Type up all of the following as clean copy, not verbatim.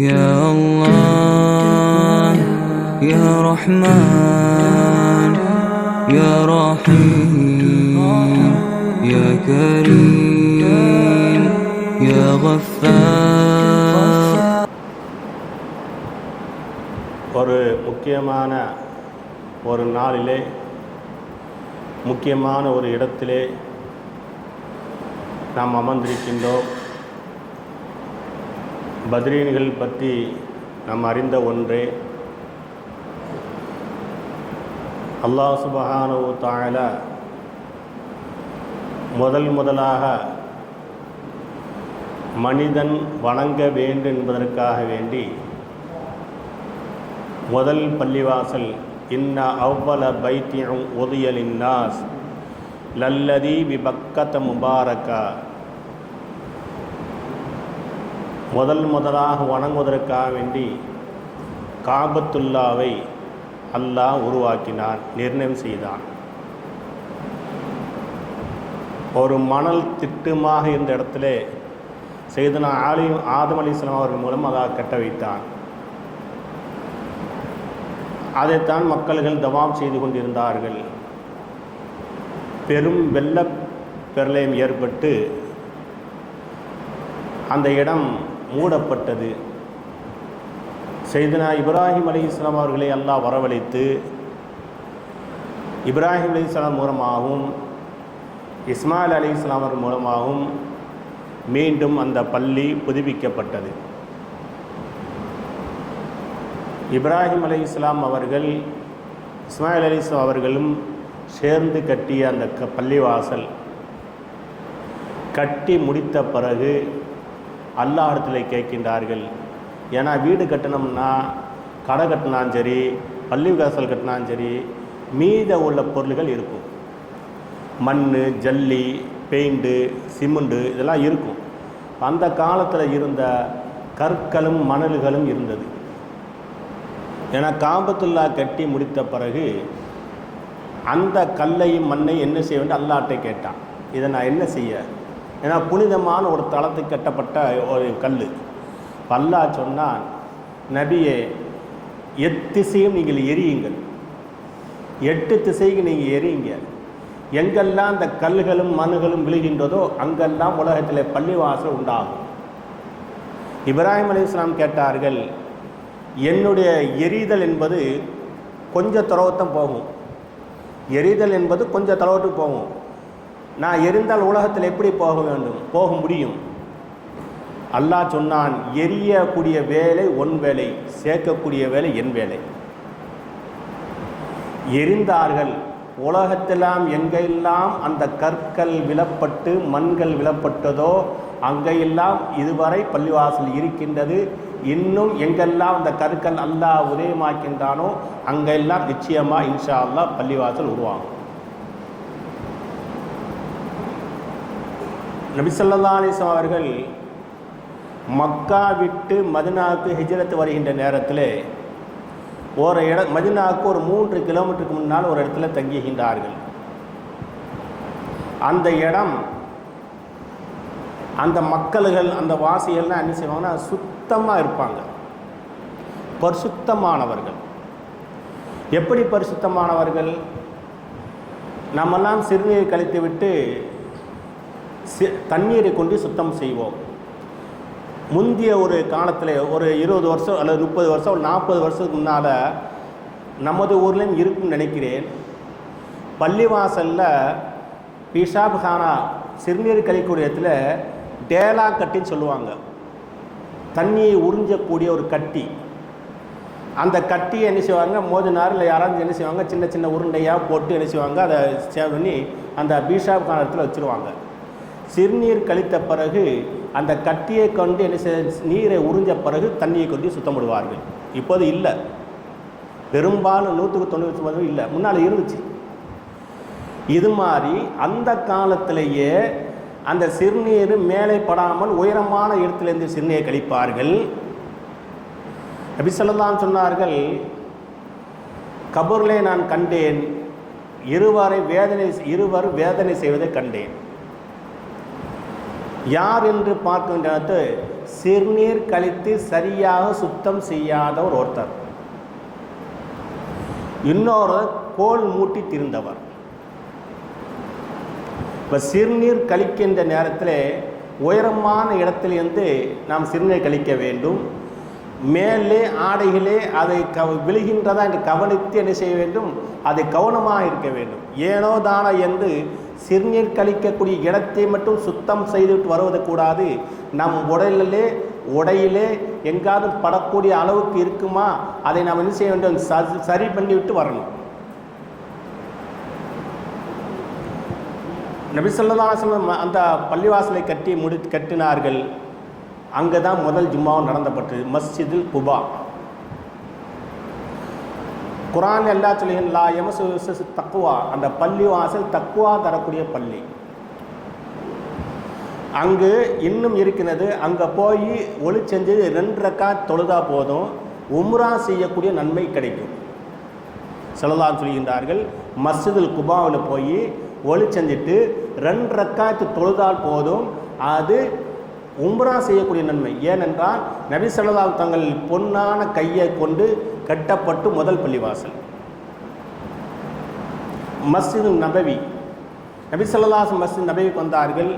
يا الله يا رحمن يا رحيم يا كريم يا غفار. ஒரு முக்கியமான ஒரு நாளிலே முக்கியமான ஒரு இடத்திலே நாம் அமர்ந்திருக்கின்றோம். பத்ரீன்கள் பற்றி நாம் அறிந்த ஒன்றே, அல்லாஹ் சுப்ஹானஹு வ தஆலா முதலாக மனிதன் வணங்க வேண்டும் என்பதற்காக வேண்டி முதல் பள்ளிவாசல் இன்ன அவ்வல பைத்தியும் ஒதியலின் நாஸ் லல்லதி பிபக்கத முபாரக்கா, முதலாக வணங்குவதற்காக வேண்டி காபத்துல்லாவை அல்லாஹ் உருவாக்கினான், நிர்ணயம் செய்தான். ஒரு மணல் திட்டுமாக இருந்த இடத்துல செய்தனா ஆதம் அலைஹிஸ்ஸலாம் அவர்கள் மூலம் அல்லாஹ் கட்ட வைத்தான். அதைத்தான் மக்கள்கள் தவாம் செய்து கொண்டிருந்தார்கள். பெரும் வெள்ள பிரளயம் ஏற்பட்டு அந்த இடம் மூடப்பட்டது. செய்தனா இப்ராஹிம் அலைஹிஸ்ஸலாம் அவர்களை அல்லாஹ் வரவழைத்து இப்ராஹிம் அலைஹிஸ்ஸலாம் மூலமாகவும் இஸ்மாயில் அலைஹிஸ்ஸலாம் அவர்கள் மூலமாகவும் மீண்டும் அந்த பள்ளி புதுப்பிக்கப்பட்டது. இப்ராஹிம் அலைஹிஸ்ஸலாம் அவர்கள் இஸ்மாயில் அலைஹிஸ்ஸலாம் அவர்களும் சேர்ந்து கட்டிய அந்த பள்ளிவாசல் கட்டி முடித்த பிறகு அல்லாஹ்விடத்தில் கேட்கின்றார்கள். ஏன்னா வீடு கட்டணும்னா, கடை கட்டினாலும் சரி, பள்ளி வாசல் கட்டினாலும் சரி, மீத உள்ள பொருள்கள் இருக்கும். மண், ஜல்லி, பெயிண்ட்டு, சிமெண்ட்டு இதெல்லாம் இருக்கும். அந்த காலத்தில் இருந்த கற்களும் மணல்களும் இருந்தது. ஏன்னா காபத்துல்லா கட்டி முடித்த பிறகு அந்த கல்லையும் மண்ணை என்ன செய்ய வேண்டும் அல்லாஹ்ட்டை கேட்டான். இதை நான் என்ன செய்ய? ஏன்னா புனிதமான ஒரு தளத்துக்கு கட்டப்பட்ட ஒரு கல். அல்லாஹ் சொன்னான், நபியே, எத்திசையும் நீங்கள் எரியுங்கள், 8 திசைக்கு நீங்கள் எரியுங்க. எங்கெல்லாம் அந்த கல்களும் மண்ணுகளும் விழுகின்றதோ அங்கெல்லாம் உலகத்தில் பள்ளிவாசல் உண்டாகும். இப்ராஹிம் அலைஹிஸ்ஸலாம் கேட்டார்கள், என்னுடைய எரிதல் என்பது கொஞ்சம் தொலைவுத்தான் போகும், எரிதல் என்பது கொஞ்சம் தொலைவுக்கு போகும். நான் எரிந்தால் உலகத்தில் எப்படி போக முடியும்? அல்லாஹ் சொன்னான், எரியக்கூடிய வேலை உன் வேலை, சேர்க்கக்கூடிய வேலை என் வேலை. எரிந்தார்கள். உலகத்தெல்லாம் எங்கெல்லாம் அந்த கற்கள் விழப்பட்டு மண்கள் விழப்பட்டதோ அங்கெல்லாம் இதுவரை பள்ளிவாசல் இருக்கின்றது. இன்னும் எங்கெல்லாம் அந்த கற்கள் அல்லாஹ் உதயமாக்கின்றானோ அங்கெல்லாம் நிச்சயமாக இன்ஷா அல்லாஹ் பள்ளிவாசல் உருவாகும். நபி ஸல்லல்லாஹு அலைஹி வஸல்லம் அவர்கள் மக்கா விட்டு மதீனாவுக்கு ஹிஜ்ரத் வருகின்ற நேரத்தில் ஒரு மதீனாவுக்கு ஒரு 3 கிலோமீட்டருக்கு முன்னால் ஒரு இடத்துல தங்குகின்றார்கள். அந்த இடம், அந்த மக்கள்கள், அந்த வாசிகள்லாம் என்ன செய்வாங்கன்னா சுத்தமாக இருப்பாங்க, பரிசுத்தமானவர்கள். எப்படி பரிசுத்தமானவர்கள்? நம்மெல்லாம் சிறுநீர் கழித்து விட்டு தண்ணீரை கொண்டு சுத்தம் செய்வோம். முந்தைய ஒரு காலத்தில் ஒரு 20 வருஷம் அல்லது 30 வருஷம், ஒரு 40 வருஷத்துக்கு முன்னால் நமது ஊர்லேயும் இருக்குன்னு நினைக்கிறேன், பள்ளிவாசலில் பிஷாப் கானா சிறுநீர் கழிக்கக்கூடிய இடத்துல டேலா கட்டின்னு சொல்லுவாங்க, தண்ணியை உறிஞ்சக்கூடிய ஒரு கட்டி. அந்த கட்டியை என்ன செய்வாங்க, மோதினார் இல்லை யாராவது என்ன செய்வாங்க, சின்ன சின்ன உருண்டையாக போட்டு என்ன செய்வாங்க, அதை சேவ் பண்ணி அந்த பிஷாப் கான இடத்துல வச்சுருவாங்க. சிறுநீர் கழித்த பிறகு அந்த கட்டியை கொண்டு என்ன நீரை உறிஞ்ச பிறகு தண்ணியை கொண்டு சுத்தம் விடுவார்கள். இப்போது இல்லை, பெரும்பாலும் 190% இல்லை, முன்னால் இருந்துச்சு. இது மாதிரி அந்த காலத்திலேயே அந்த சிறுநீர் மேலே படாமல் உயரமான இடத்திலிருந்து சிறுநீரை கழிப்பார்கள். நபி ஸல்லல்லாஹு அலைஹி சொன்னார்கள், கபூரிலே நான் கண்டேன், இருவர் வேதனை செய்வதை கண்டேன். யார் என்று பார்க்கின்ற சிறுநீர் கழித்து சரியாக சுத்தம் செய்யாதவர் ஒருத்தர், இன்னொரு கோல் மூட்டி திரிந்தவர். இப்போ சிறுநீர் கழிக்கின்ற நேரத்தில் உயரமான இடத்திலிருந்து நாம் சிறுநீர் கழிக்க வேண்டும். மேலே ஆடைகளே அதை விழுகின்றதா என்று கவனித்து என்ன செய்ய வேண்டும், அதை கவனமாக இருக்க வேண்டும். ஏனோ தானோ என்று சிறுநீர் கழிக்கக்கூடிய இடத்தை மட்டும் சுத்தம் செய்துவிட்டு வருவது கூடாது. நம் உடையிலே எங்காவது படக்கூடிய அளவுக்கு இருக்குமா, அதை நாம் என்ன செய்ய வேண்டும், சரி பண்ணிவிட்டு வரணும். நபி ஸல்லல்லாஹு அலைஹி வஸல்லம் அந்த பள்ளிவாசலை கட்டினார்கள். அங்கே தான் முதல் ஜும்மாவும் நடந்தப்பட்டது, மஸ்ஜிதுல் குபா. குர்ஆன் எல்லா சொல்லுகின் லா யமஸு தக்வா, அந்த பள்ளிவாசல் தக்வா தரக்கூடிய பள்ளி. அங்கு இன்னும் இருக்கிறது. அங்கே போய் ஒளி செஞ்சு 2 ரக்காத் தொழுதா போதும், உம்ரா செய்யக்கூடிய நன்மை கிடைக்கும். ஸல்லல்லாஹு அலைஹி சொல்கின்றார்கள், மஸ்ஜிதுல் குபாவில் போய் ஒளி செஞ்சுட்டு 2 ரக்காத்து தொழுதால் போதும், அது உம்ரா செய்யக்கூடிய நன்மை. ஏனென்றால் நபி ஸல்லல்லாஹு தங்கள் பொன்னான கையை கொண்டு கட்டப்பட்டு முதல் பள்ளிவாசல் மஸ்ஜிது நபவி. நபி ஸல்லல்லாஹு மஸ்ஜித் நபவிக்கு வந்தார்கள்.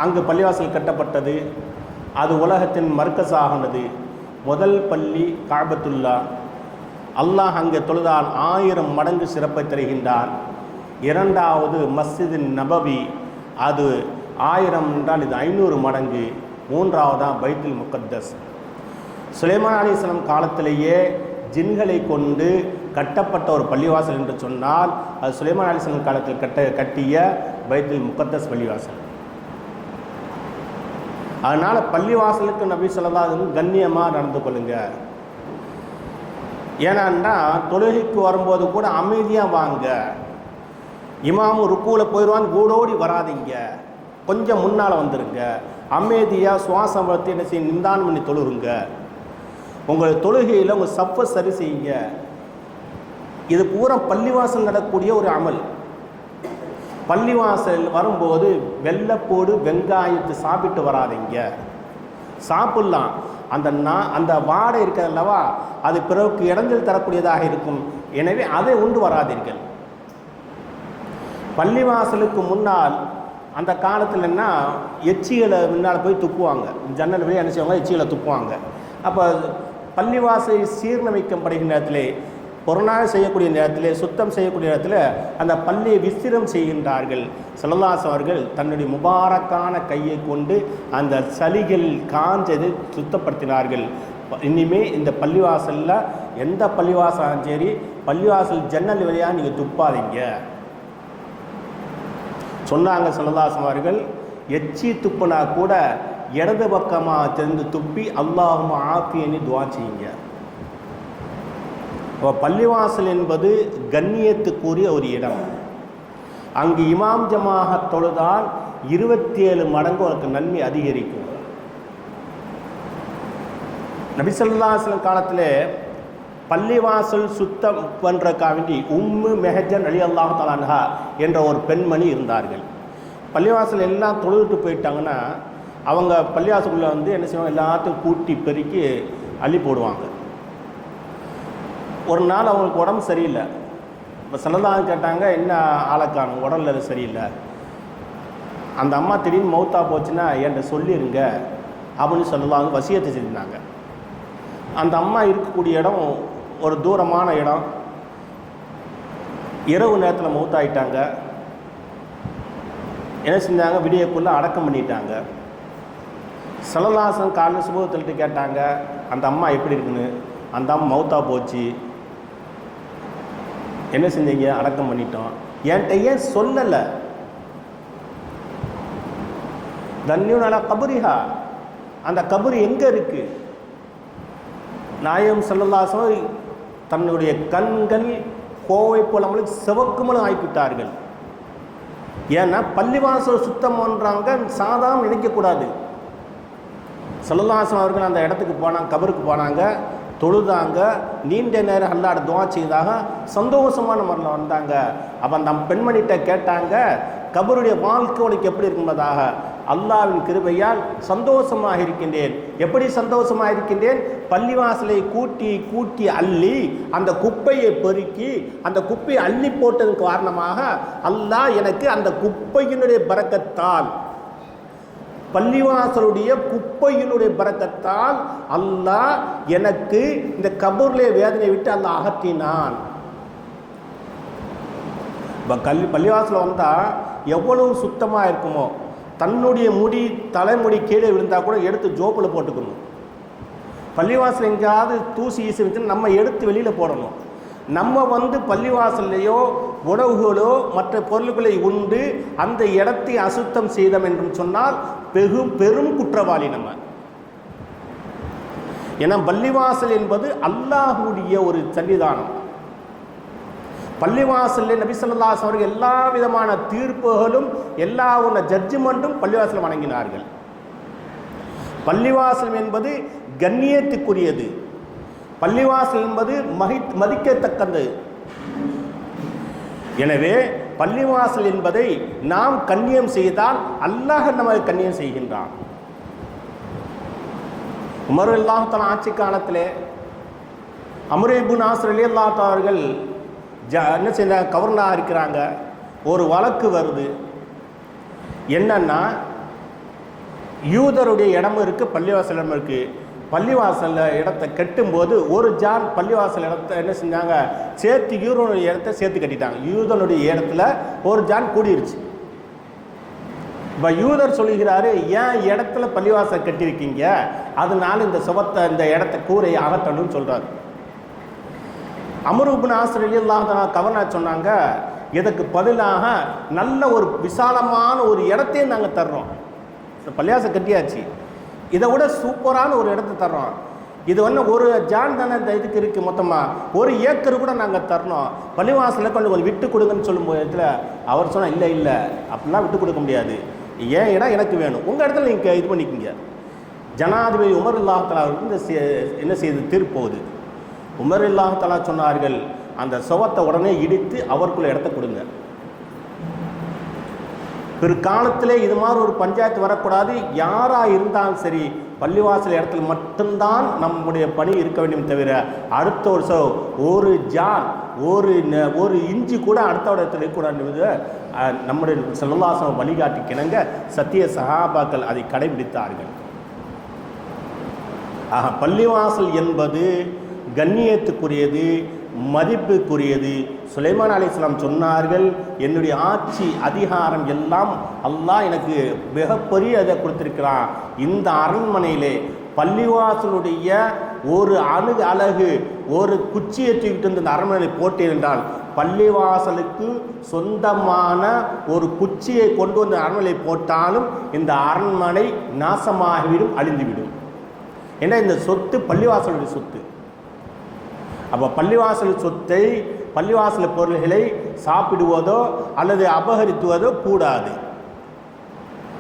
அங்கு பள்ளிவாசல் கட்டப்பட்டது. அது உலகத்தின் மர்கஸானது. முதல் பள்ளி காபத்துல்லா. அல்லாஹ் அங்கே தொழுதால் 1000 மடங்கு சிறப்பை தருகின்றான். இரண்டாவது மஸ்ஜிது நபவி, அது 1000 என்றால் இது 500 மடங்கு. மூன்றாவதாக பைத்துல் முகத்தஸ். சுலைமான் அலைஹிஸ்ஸலாம் காலத்திலேயே ஜின்களை கொண்டு கட்டப்பட்ட ஒரு பள்ளிவாசல் என்று சொன்னால் அது சுலைமான் அலைஹிஸ்ஸலாம் காலத்தில் கட்டிய பைத்துல் முகத்தஸ் பள்ளிவாசல். அதனால் பள்ளிவாசலுக்கு நபி ஸல்லல்லாஹு அலைஹி வஸல்லம் கண்ணியமாக நடந்து கொள்ளுங்க. ஏன்னா தொழுகைக்கு வரும்போது கூட அமைதியாக வாங்க. இமாமு ருக்கூவில் போயிடுவான்னு கூடோடி வராதிங்க, கொஞ்சம் முன்னால் வந்துடுங்க. அமைதியாக சுவாசம் வளர்த்து என்ன செய்ய நிந்தானம் பண்ணி தொழுகுங்க. உங்கள் தொழுகையில் உங்கள் சப்பை சரி செய்யுங்க. இது பூரா பள்ளிவாசல் நடக்கக்கூடிய ஒரு அமல். பள்ளிவாசல் வரும்போது வெள்ளைப்போடு வெங்காயத்தை சாப்பிட்டு வராதிங்க. சாப்பிட்லாம், அந்த வாடை இருக்கிறதல்லவா, அது பிறகு இடைஞ்சல் தரக்கூடியதாக இருக்கும். எனவே அதை உண்டு வராதீர்கள். பள்ளிவாசலுக்கு முன்னால் அந்த காலத்தில் என்ன, எச்சிகளை முன்னால் போய் துப்புவாங்க. ஜன்னல் வழியாக என்ன செய்வாங்க, எச்சிகளை துப்புவாங்க. அப்போ பள்ளிவாசலை சீர்ணமைக்கப்படுகிற நேரத்திலே, பொருளாக செய்யக்கூடிய நேரத்திலே, சுத்தம் செய்யக்கூடிய நேரத்தில் அந்த பள்ளியை விஸ்திரம் செய்கின்றார்கள். ஸல்லல்லாஹு அலைஹி அவர்கள் தன்னுடைய முபாரக்கான கையை கொண்டு அந்த சளிகள் காஞ்சதை சுத்தப்படுத்தினார்கள். இனிமே இந்த பள்ளிவாசலில் எந்த பள்ளிவாசலும் சரி, பள்ளிவாசல் ஜன்னல் வழியாக நீங்கள் துப்பாதீங்க சொன்னாங்க. ஸல்லல்லாஹு அலைஹி அவர்கள் எச்சி துப்புனா கூட இடது பக்கமாக தெரிந்து துப்பி அல்லாஹும்ம ஆஃபியனி துஆ செய்யுங்க. பள்ளிவாசல் என்பது கண்ணியத்துக்குரிய ஒரு இடம். அங்கு இமாம் ஜமாஅத் தொழுதால் 27 மடங்கு உனக்கு நன்மை அதிகரிக்கும். நபி ஸல்லல்லாஹு அலைஹி வஸல்லம் காலத்தில் பள்ளிவாசல் சுத்தம் பண்ணுறக்காக வேண்டி உம்மு மெஹஜன் ரலியல்லாஹு தஆலா அன்ஹா என்ற ஒரு பெண்மணி இருந்தார்கள். பள்ளிவாசல் எல்லாம் தொழுதுட்டு போயிட்டாங்கன்னா அவங்க பள்ளிவாசலுக்குள்ளே வந்து என்ன செய்வாங்க, எல்லாத்தையும் கூட்டி பெருக்கி அள்ளி போடுவாங்க. ஒரு நாள் அவங்களுக்கு உடம்பு சரியில்லை. இப்போ ஸல்லல்லாஹு கேட்டாங்க, என்ன ஆளக்காணும், உடல்ல சரியில்லை. அந்த அம்மா திடீர்னு மௌத்தா போச்சுன்னா என்கிட்ட சொல்லிடுங்க அப்படின்னு ஸல்லல்லாஹு வசியத்தை செஞ்சாங்க. அந்த அம்மா இருக்கக்கூடிய இடம் ஒரு தூரமான இடம். இரவு நேரத்தில் மௌத்தாயிட்டாங்க. என்ன செஞ்சாங்க, விடியக்குள்ளே அடக்கம் பண்ணிட்டாங்க. ஸல்லல்லாஹு அலைஹி வஸல்லம் காலையில் சுபஹ்தல்ட்டு கேட்டாங்க, அந்த அம்மா எப்படி இருக்குன்னு. அந்த அம்மா மௌத்தா போச்சு, என்ன செஞ்சீங்க, அடக்கம் பண்ணிட்டோம். என்கிட்ட ஏன் சொல்லலை? தன்யூன் அலா கபரிஹா, அந்த கபர் எங்கே இருக்குது? நாயகம் ஸல்லல்லாஹு அலைஹி வஸல்லம் தன்னுடைய கண்கள் கோவை போலமலுக்கு சிவக்குமலும் ஆகிவிட்டார்கள். ஏன்னா பள்ளிவாசல் சுத்தம் பண்ணுறாங்க சாதாரண நினைக்கக்கூடாது. ஸல்லல்லாஹு அலைஹி வஸல்லம் அவர்கள் அந்த இடத்துக்கு போனாங்க, கபருக்கு போனாங்க, தொழுதாங்க, நீண்ட நேரம் அல்லாஹ்ட துஆ செய்தாக சந்தோஷமான முறையில் வந்தாங்க. அப்போ அந்த பெண்மணிகிட்ட கேட்டாங்க, கபருடைய வாழ்க்கை உனக்கு எப்படி இருக்கும்பதாக அல்லாஹ்வின் கிருபையால் சந்தோஷமாக இருக்கின்றேன். எப்படி சந்தோஷமாக இருக்கின்றேன்? பள்ளிவாசலை கூட்டி கூட்டி அள்ளி அந்த குப்பையை பெருக்கி அந்த குப்பையை அள்ளி போட்டதன் காரணமாக அல்லாஹ் எனக்கு அந்த குப்பையினுடைய பரக்கத்தால், பள்ளிவாசலுடைய குப்பையினுடைய பரக்கத்தால் அல்லாஹ் எனக்கு இந்த கபூர்லே வேதனை விட்டு அல்லாஹ் அகற்றினான். பள்ளிவாசல் வந்தால் எவ்வளவு சுத்தமாக இருக்குமோ, தன்னுடைய முடி தலைமுடி கீழே விழுந்தால் கூட எடுத்து ஜோப்பில் போட்டுக்கணும். பள்ளிவாசல் எங்கேயாவது தூசி ஈசி வச்சுன்னு நம்ம எடுத்து வெளியில் போடணும். நம்ம பள்ளிவாசல்லையோ உணவுகளோ மற்ற பொருள்களை உண்டு அந்த இடத்தை அசுத்தம் செய்தோம் என்று சொன்னால் பெரும் குற்றவாளி நம்ம. ஏன்னா பள்ளிவாசல் என்பது அல்லாஹ்வுடைய ஒரு சன்னிதானம். பள்ளிவாசலில் நபி ஸல்லல்லாஹு அலைஹி வஸல்லம் எல்லா விதமான தீர்ப்புகளும் எல்லா ஜட்ஜ்மெண்ட்டும் பள்ளிவாசல் வழங்கினார்கள். பள்ளிவாசல் என்பது கண்ணியத்துக்குரியது. பள்ளிவாசல் என்பது மதிக்கத்தக்கது. எனவே பள்ளிவாசல் என்பதை நாம் கண்ணியம் செய்தால் அல்லாஹ் நமக்கு கண்ணியம் செய்கின்றான். உமர் ரலியல்லாஹு தஆலா ஆட்சி காலத்திலே அம்ர் இப்னு ஆஸ் ரலியல்லாஹு தஆலா அவர்கள் என்ன செய்ய கவர்னராக இருக்கிறாங்க. ஒரு வழக்கு வருது. என்னன்னா, யூதருடைய இடமும் இருக்குது, பள்ளிவாசல் இடமும் இருக்குது. பள்ளிவாசல் இடத்தை கட்டும்போது ஒரு ஜான் பள்ளிவாசல் இடத்த என்ன செஞ்சாங்க, சேர்த்து யூதனுடைய இடத்த சேர்த்து கட்டிட்டாங்க. யூதனுடைய இடத்துல ஒரு ஜான் கூடிருச்சு. இப்போ யூதர் சொல்லுகிறாரு, ஏன் இடத்துல பள்ளிவாசல் கட்டியிருக்கீங்க, அதனால இந்த சுபத்தை இந்த இடத்த கூரையை அகற்றணும்னு சொல்கிறார். அம்ர் இப்னு ஆஸ் ரலியல்லாஹு தஆலா கவர்னர் சொன்னாங்க, இதற்கு பதிலாக நல்ல ஒரு விசாலமான ஒரு இடத்தையும் நாங்கள் தர்றோம். பள்ளிவாசல் கட்டியாச்சு, இதை விட சூப்பரான ஒரு இடத்த தர்றோம். இது ஒரு ஜான் தானே இந்த இதுக்கு இருக்குது, மொத்தமாக 1 ஏக்கர் கூட நாங்கள் தரணும், பள்ளிவாசலில் கொஞ்சம் விட்டு கொடுங்கன்னு சொல்லும் போது அவர் சொன்னால் இல்லை அப்படிலாம் விட்டு கொடுக்க முடியாது, ஏன் இடம் எனக்கு வேணும், உங்கள் இடத்துல நீங்கள் இது பண்ணிக்கிங்க. ஜனாதிபதி உமர் ரலியல்லாஹு தஆலா என்ன செய்து தீர்ப்போகுது. உமர் ரலியல்லாஹு தஆலா சொன்னார்கள், அந்த சுவத்தை உடனே இடித்து அவருக்குள்ள இடத்த கொடுங்க. பிற்காலத்திலே இது மாதிரி ஒரு பஞ்சாயத்து வரக்கூடாது. யாராக இருந்தாலும் சரி, பள்ளிவாசல் இடத்துல மட்டும்தான் நம்முடைய பணி இருக்க வேண்டும் தவிர அடுத்த ஒரு ஜான் ஒரு இஞ்சி கூட அடுத்த இடத்துல இருக்கக்கூடாது. நம்முடைய ஸல்லல்லாஹு அலைஹி வஸல்லம் வழிகாட்டி கிணங்க சத்திய சஹாபாக்கள் அதை கடைபிடித்தார்கள். ஆக பள்ளிவாசல் என்பது கண்ணியத்துக்குரியது, மதிப்புக்குரியது. சுலைமான் அலைஹிஸ்ஸலாம் சொன்னார்கள், என்னுடைய ஆட்சி அதிகாரம் எல்லாம் அல்லாஹ் எனக்கு மிகப்பெரிய இதை கொடுத்திருக்கிறான். இந்த அரண்மனையிலே பள்ளிவாசலுடைய ஒரு அழகு ஒரு குச்சியை தூக்கிட்டு வந்து இந்த அரண்மனை போட்டேன் என்றால், பள்ளிவாசலுக்கு சொந்தமான ஒரு குச்சியை கொண்டு வந்து அரண்மனை போட்டாலும் இந்த அரண்மனை நாசமாகிவிடும், அழிந்துவிடும். ஏன்னா இந்த சொத்து பள்ளிவாசலுடைய சொத்து. அப்போ பள்ளிவாசல் சொத்தை, பள்ளிவாசல் பொருள்களை சாப்பிடுவதோ அல்லது அபகரித்துவதோ கூடாது.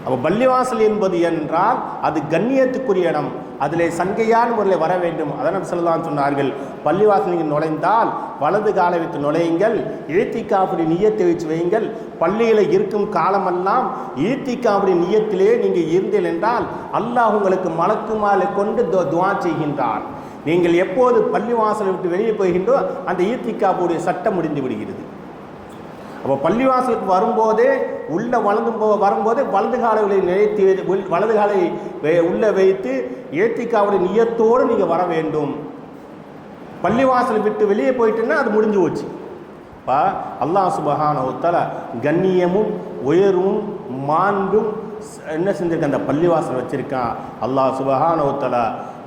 அப்போ பள்ளிவாசல் என்பது என்றால் அது கண்ணியத்துக்குரிய இடம், அதில் சங்கையான முறையில் வர வேண்டும். அதனால் சொல்லலாம் சொன்னார்கள், பள்ளிவாசல் நீங்கள் நுழைந்தால் வலது காலை வைத்து நுழையுங்கள், இழ்த்திக்காவுடைய நியத்தை வச்சு வையுங்கள். பள்ளியில் இருக்கும் காலமெல்லாம் இழ்த்திக்காவுடைய நியத்திலே நீங்கள் இருந்தீர்கள் என்றால் அல்லாஹ் உங்களுக்கு மலக்குமாலை கொண்டு துஆ செய்கின்றான். நீங்கள் எப்போது பள்ளிவாசலை விட்டு வெளியே போகின்றோ அந்த ஈத்திக்காவுடைய சட்டம் முடிந்து விடுகிறது. அப்போ பள்ளிவாசலுக்கு வரும்போதே வரும்போதே வலது காலைகளை நினைத்து வலது காலை உள்ளே வைத்து ஈத்திக்காவுடைய நியத்தோடு நீங்கள் வர வேண்டும். பள்ளிவாசலை விட்டு வெளியே போயிட்டுன்னா அது முடிஞ்சு போச்சு. இப்போ அல்லாஹ் சுப்ஹானஹு வ தஆலா கண்ணியமும் உயர்வும் மாண்பும் என்ன செஞ்சிருக்க அந்த பள்ளிவாசல் வச்சிருக்கான். அல்லாஹ் சுப்ஹானஹு வ தஆலா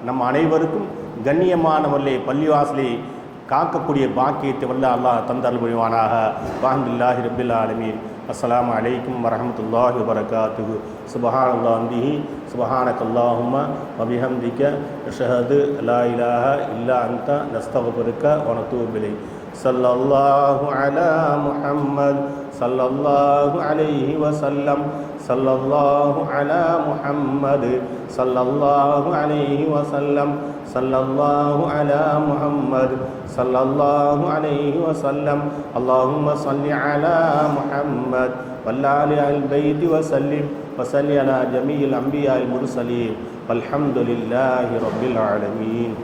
நம்ம அனைவருக்கும் கண்ணியமான முறையில் பள்ளிவாசலை காக்கக்கூடிய பாக்கியத்தை வல்ல அல்லாஹ் தந்தல் புரிவானாக. வஹம்துலில்லாஹி ரப்பில் ஆலமீன். அஸ்ஸலாமு அலைக்கும் வரஹ்மத்துல்லாஹி வபரகாத்துஹு. சுப்ஹானல்லாஹி பிஹி சுப்ஹானக்கல்லாஹும்ம வ பிஹம்திக அஷ்ஹது லா இலாஹ இல்லா அன்த நஸ்தக்ஃபிருக வ நத்தூபு இலைக். ஸல்லல்லாஹு அலா முஹம்மத் ஸல்லல்லாஹு அலைஹி வஸல்லம். ஸல்லல்லாஹு அலா முஹம்மத் ஸல்லல்லாஹு அலைஹி வஸல்லம். ஸல்லல்லாஹு அலா முஹம்மத் ஸல்லல்லாஹு அலைஹி வஸல்லம். அல்லாஹும்ம ஸல்லி அலா முஹம்மத் வல்லாலி அல் பைத்தி வஸல்லிம் வஸல்லி அலா ஜமீஇல் அன்பியாஇல் முர்ஸலீன் வல்ஹம்துலில்லாஹி ரப்பில் ஆலமீன்.